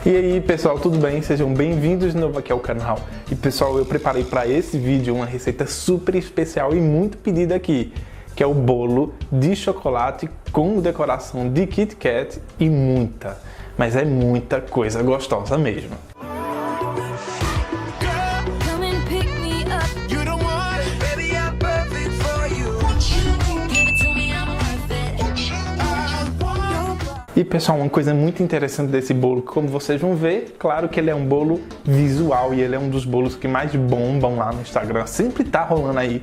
E aí pessoal, tudo bem? Sejam bem-vindos de novo aqui ao canal. E pessoal, eu preparei para esse vídeo uma receita super especial e muito pedida aqui, que é o bolo de chocolate com decoração de Kit Kat e mas é muita coisa gostosa mesmo. E pessoal, uma coisa muito interessante desse bolo, como vocês vão ver, claro que ele é um bolo visual e ele é um dos bolos que mais bombam lá no Instagram. Sempre tá rolando aí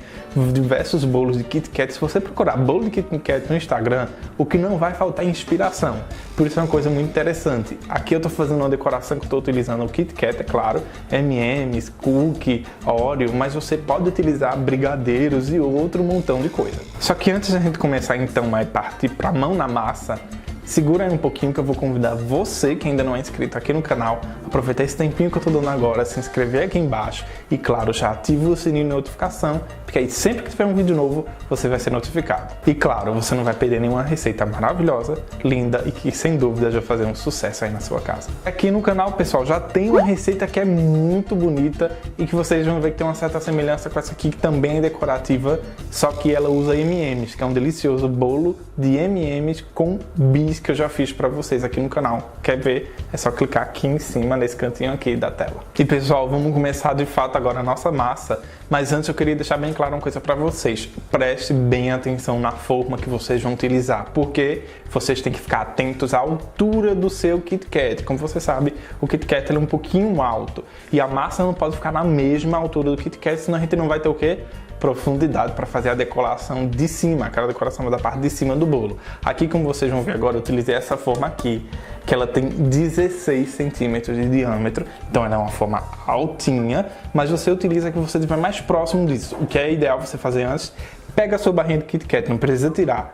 diversos bolos de Kit Kat. Se você procurar bolo de Kit Kat no Instagram, o que não vai faltar é inspiração. Por isso é uma coisa muito interessante. Aqui eu tô fazendo uma decoração que eu tô utilizando o Kit Kat, é claro, M&M's, cookie, Oreo, mas você pode utilizar brigadeiros e outro montão de coisa. Só que antes da gente começar então a partir pra mão na massa, segura aí um pouquinho que eu vou convidar você que ainda não é inscrito aqui no canal, aproveitar esse tempinho que eu tô dando agora, se inscrever aqui embaixo e claro, já ativa o sininho de notificação, porque aí sempre que tiver um vídeo novo, você vai ser notificado. E claro, você não vai perder nenhuma receita maravilhosa, linda e que sem dúvida já vai fazer um sucesso aí na sua casa. Aqui no canal, pessoal, já tem uma receita que é muito bonita e que vocês vão ver que tem uma certa semelhança com essa aqui, que também é decorativa, só que ela usa M&M's, que é um delicioso bolo de M&M's com bis que eu já fiz para vocês aqui no canal. Quer ver? É só clicar aqui em cima, nesse cantinho aqui da tela. E pessoal, vamos começar de fato agora a nossa massa, mas antes eu queria deixar bem claro uma coisa para vocês. Preste bem atenção na forma que vocês vão utilizar, porque vocês têm que ficar atentos à altura do seu Kit Kat. Como você sabe, o Kit Kat ele é um pouquinho alto e a massa não pode ficar na mesma altura do Kit Kat, senão a gente não vai ter o quê? Profundidade para fazer a decoração de cima, aquela decoração da parte de cima do bolo. Aqui, como vocês vão ver agora, eu utilizei essa forma aqui, que ela tem 16 centímetros de diâmetro, então ela é uma forma altinha, mas você utiliza que você estiver mais próximo disso. O que é ideal você fazer antes, pega a sua barrinha de Kit Kat, não precisa tirar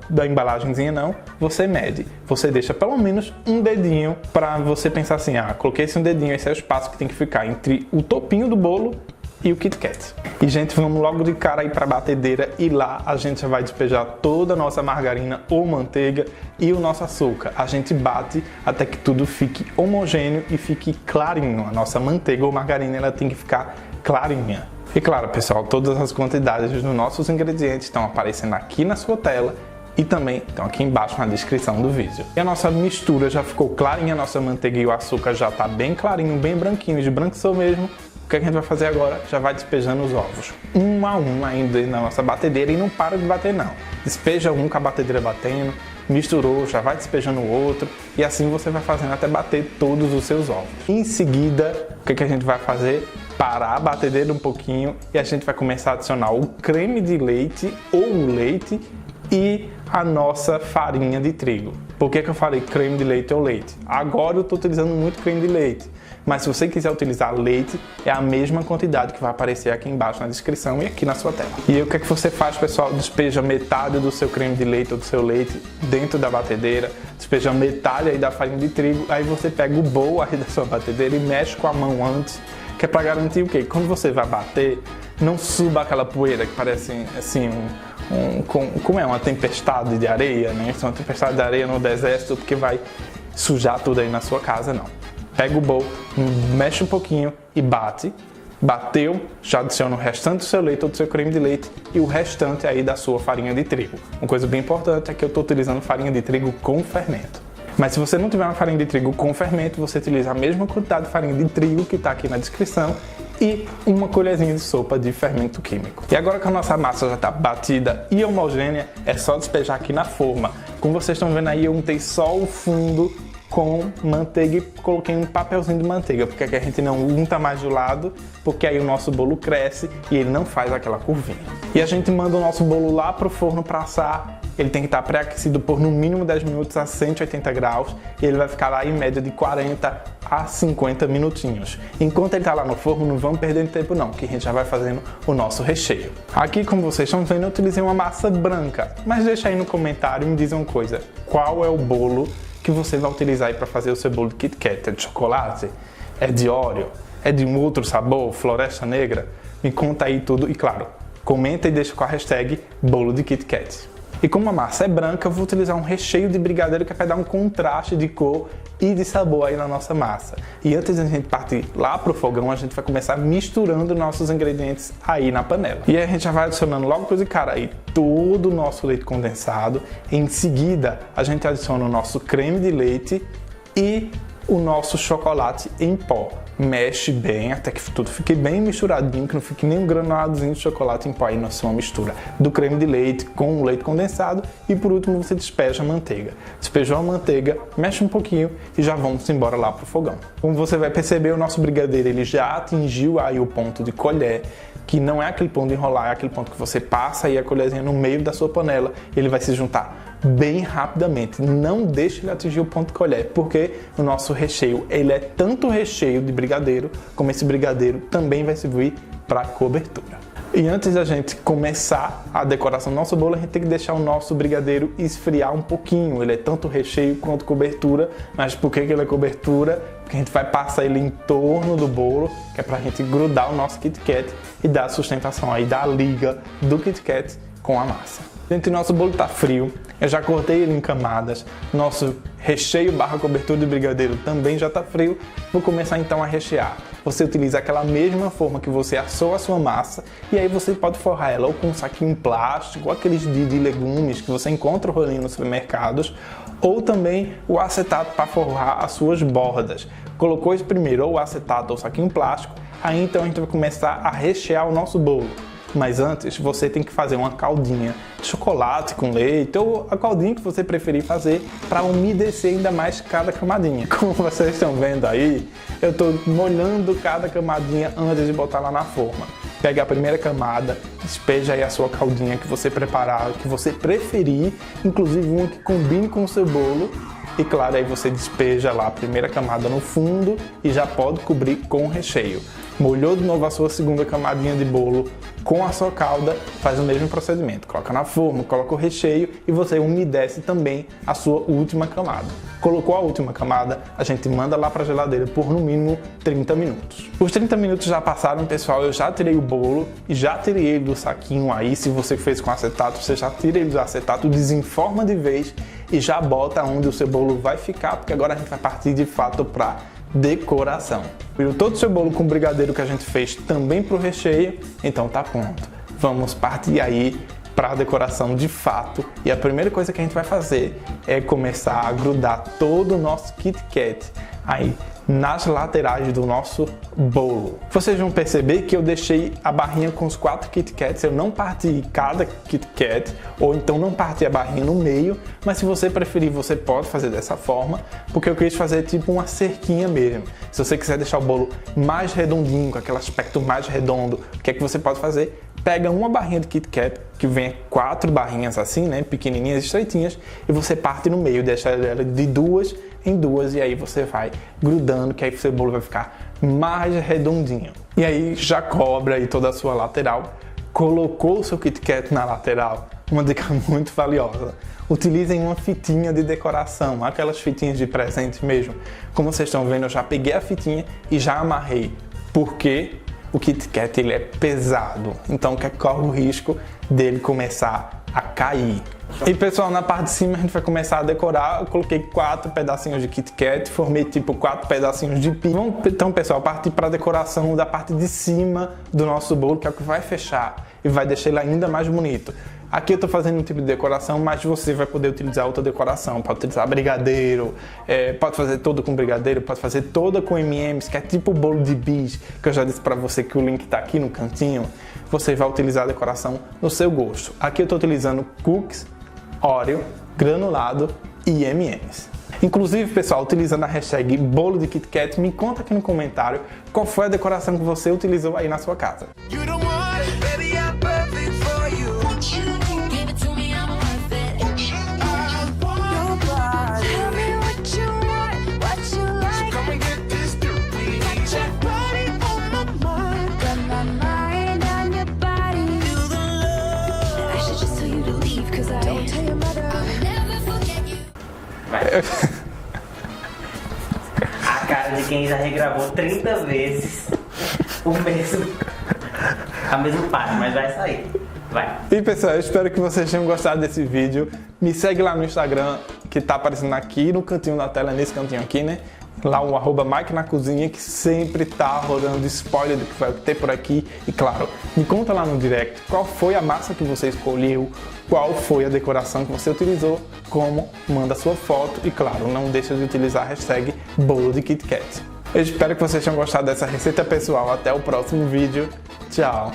da embalagenzinha não, você mede, você deixa pelo menos um dedinho para você pensar assim, coloquei esse um dedinho, esse é o espaço que tem que ficar entre o topinho do bolo e o Kit Kat. E gente, vamos logo de cara aí para a batedeira e lá a gente já vai despejar toda a nossa margarina ou manteiga e o nosso açúcar. A gente bate até que tudo fique homogêneo e fique clarinho. A nossa manteiga ou margarina ela tem que ficar clarinha. E claro, pessoal, todas as quantidades dos nossos ingredientes estão aparecendo aqui na sua tela e também estão aqui embaixo na descrição do vídeo. E a nossa mistura já ficou clarinha, a nossa manteiga e o açúcar já está bem clarinho, bem branquinho, de branco sou mesmo. O que a gente vai fazer agora? Já vai despejando os ovos, um a um ainda na nossa batedeira e não para de bater não. Despeja um com a batedeira batendo, misturou, já vai despejando o outro e assim você vai fazendo até bater todos os seus ovos. Em seguida, o que a gente vai fazer? Parar a batedeira um pouquinho e a gente vai começar a adicionar o creme de leite ou o leite e a nossa farinha de trigo. Por que eu falei creme de leite ou leite? Agora eu estou utilizando muito creme de leite, mas se você quiser utilizar leite, é a mesma quantidade que vai aparecer aqui embaixo na descrição e aqui na sua tela. E aí o que é que você faz, pessoal? Despeja metade do seu creme de leite ou do seu leite dentro da batedeira, despeja metade aí da farinha de trigo, aí você pega o bowl aí da sua batedeira e mexe com a mão antes, que é para garantir o quê? Quando você vai bater, não suba aquela poeira que parece assim como é uma tempestade de areia, né? Isso é uma tempestade de areia no deserto porque vai sujar tudo aí na sua casa, não. Pega o bowl, mexe um pouquinho e bate. Bateu, já adiciona o restante do seu leite ou do seu creme de leite e o restante aí da sua farinha de trigo. Uma coisa bem importante é que eu estou utilizando farinha de trigo com fermento. Mas se você não tiver uma farinha de trigo com fermento, você utiliza a mesma quantidade de farinha de trigo que está aqui na descrição e uma colherzinha de sopa de fermento químico. E agora que a nossa massa já está batida e homogênea, é só despejar aqui na forma. Como vocês estão vendo aí, eu untei só o fundo com manteiga e coloquei um papelzinho de manteiga, porque aqui a gente não unta mais do lado, porque aí o nosso bolo cresce e ele não faz aquela curvinha. E a gente manda o nosso bolo lá pro forno para assar. Ele tem que estar pré-aquecido por no mínimo 10 minutos a 180 graus e ele vai ficar lá em média de 40 a 50 minutinhos. Enquanto ele está lá no forno, não vamos perdendo tempo não, que a gente já vai fazendo o nosso recheio. Aqui, como vocês estão vendo, eu utilizei uma massa branca, mas deixa aí no comentário e me diz uma coisa, qual é o bolo que você vai utilizar aí para fazer o seu bolo de Kit Kat? É de chocolate? É de Oreo? É de um outro sabor? Floresta Negra? Me conta aí tudo e claro, comenta e deixa com a hashtag bolo de Kit Kat. E como a massa é branca, eu vou utilizar um recheio de brigadeiro que é para dar um contraste de cor e de sabor aí na nossa massa. E antes de a gente partir lá pro fogão, a gente vai começar misturando nossos ingredientes aí na panela. E aí a gente já vai adicionando logo de cara aí todo o nosso leite condensado. Em seguida, a gente adiciona o nosso creme de leite e o nosso chocolate em pó. Mexe bem até que tudo fique bem misturadinho, que não fique nem um granuladozinho de chocolate em pó aí na sua mistura do creme de leite com o leite condensado. E por último você despeja a manteiga. Despejou a manteiga, mexe um pouquinho e já vamos embora lá pro fogão. Como você vai perceber, o nosso brigadeiro ele já atingiu aí o ponto de colher, que não é aquele ponto de enrolar, é aquele ponto que você passa aí a colherzinha no meio da sua panela, ele vai se juntar bem rapidamente. Não deixe ele atingir o ponto de colher, porque o nosso recheio, ele é tanto recheio de brigadeiro, como esse brigadeiro também vai servir para cobertura. E antes da gente começar a decoração do nosso bolo, a gente tem que deixar o nosso brigadeiro esfriar um pouquinho. Ele é tanto recheio quanto cobertura, mas por que ele é cobertura? Porque a gente vai passar ele em torno do bolo, que é para a gente grudar o nosso Kit Kat e dar a sustentação aí da liga do Kit Kat com a massa. Gente, nosso bolo tá frio, eu já cortei ele em camadas, nosso recheio barra cobertura de brigadeiro também já tá frio. Vou começar então a rechear. Você utiliza aquela mesma forma que você assou a sua massa e aí você pode forrar ela ou com um saquinho plástico, ou aqueles de legumes que você encontra rolinho nos supermercados, ou também o acetato para forrar as suas bordas. Colocou esse primeiro, ou o acetato ou o saquinho plástico, aí então a gente vai começar a rechear o nosso bolo. Mas antes você tem que fazer uma caldinha de chocolate com leite ou a caldinha que você preferir fazer para umedecer ainda mais cada camadinha. Como vocês estão vendo aí, eu estou molhando cada camadinha antes de botar lá na forma. Pega a primeira camada, despeja aí a sua caldinha que você preparar, que você preferir, inclusive uma que combine com o seu bolo. E claro, aí você despeja lá a primeira camada no fundo e já pode cobrir com o recheio. Molhou de novo a sua segunda camadinha de bolo com a sua calda, faz o mesmo procedimento. Coloca na forma, coloca o recheio e você umedece também a sua última camada. Colocou a última camada, a gente manda lá para a geladeira por no mínimo 30 minutos. Os 30 minutos já passaram, pessoal, eu já tirei o bolo e já tirei ele do saquinho aí. Se você fez com acetato, você já tira ele do acetato, desenforma de vez e já bota onde o seu bolo vai ficar, porque agora a gente vai partir de fato para decoração. Viu todo o seu bolo com brigadeiro que a gente fez também para o recheio, então tá pronto. Vamos partir aí para a decoração de fato. E a primeira coisa que a gente vai fazer é começar a grudar todo o nosso Kit Kat aí nas laterais do nosso bolo. Vocês vão perceber que eu deixei a barrinha com os 4 Kit Kats, eu não parti cada Kit Kat, ou então não parti a barrinha no meio, mas se você preferir, você pode fazer dessa forma, porque eu quis fazer tipo uma cerquinha mesmo. Se você quiser deixar o bolo mais redondinho, com aquele aspecto mais redondo, o que é que você pode fazer? Pega uma barrinha de Kit Kat, que vem 4 barrinhas assim, né, pequenininhas, estreitinhas, e você parte no meio, deixa ela de 2 em 2 e aí você vai grudando, que aí o seu bolo vai ficar mais redondinho. E aí já cobra aí toda a sua lateral. Colocou o seu Kit Kat na lateral, uma dica muito valiosa. Utilizem uma fitinha de decoração, aquelas fitinhas de presente mesmo. Como vocês estão vendo, eu já peguei a fitinha e já amarrei, porque o Kit Kat ele é pesado, então corre o risco dele começar a cair. E pessoal, na parte de cima a gente vai começar a decorar. Eu coloquei 4 pedacinhos de Kit Kat, formei tipo 4 pedacinhos de pizza. Então pessoal, partir para a decoração da parte de cima do nosso bolo, que é o que vai fechar e vai deixar ele ainda mais bonito. Aqui eu estou fazendo um tipo de decoração, mas você vai poder utilizar outra decoração. Pode utilizar brigadeiro, pode fazer toda com brigadeiro, pode fazer toda com M&M's, que é tipo o bolo de bis, que eu já disse para você que o link está aqui no cantinho. Você vai utilizar a decoração no seu gosto. Aqui eu estou utilizando cookies, Oreo, granulado e M&M's. Inclusive, pessoal, utilizando a hashtag bolo de Kit Kat, me conta aqui no comentário qual foi a decoração que você utilizou aí na sua casa. A cara de quem já regravou 30 vezes a mesma parte, mas vai sair. Vai. E pessoal, eu espero que vocês tenham gostado desse vídeo. Me segue lá no Instagram, que tá aparecendo aqui no cantinho da tela, nesse cantinho aqui, né? Lá o arroba Mike na Cozinha, que sempre tá rodando spoiler do que vai ter por aqui. E claro, me conta lá no direct qual foi a massa que você escolheu, qual foi a decoração que você utilizou, como, manda sua foto e claro, não deixa de utilizar a hashtag bolo de KitKat. Eu espero que vocês tenham gostado dessa receita pessoal. Até o próximo vídeo. Tchau!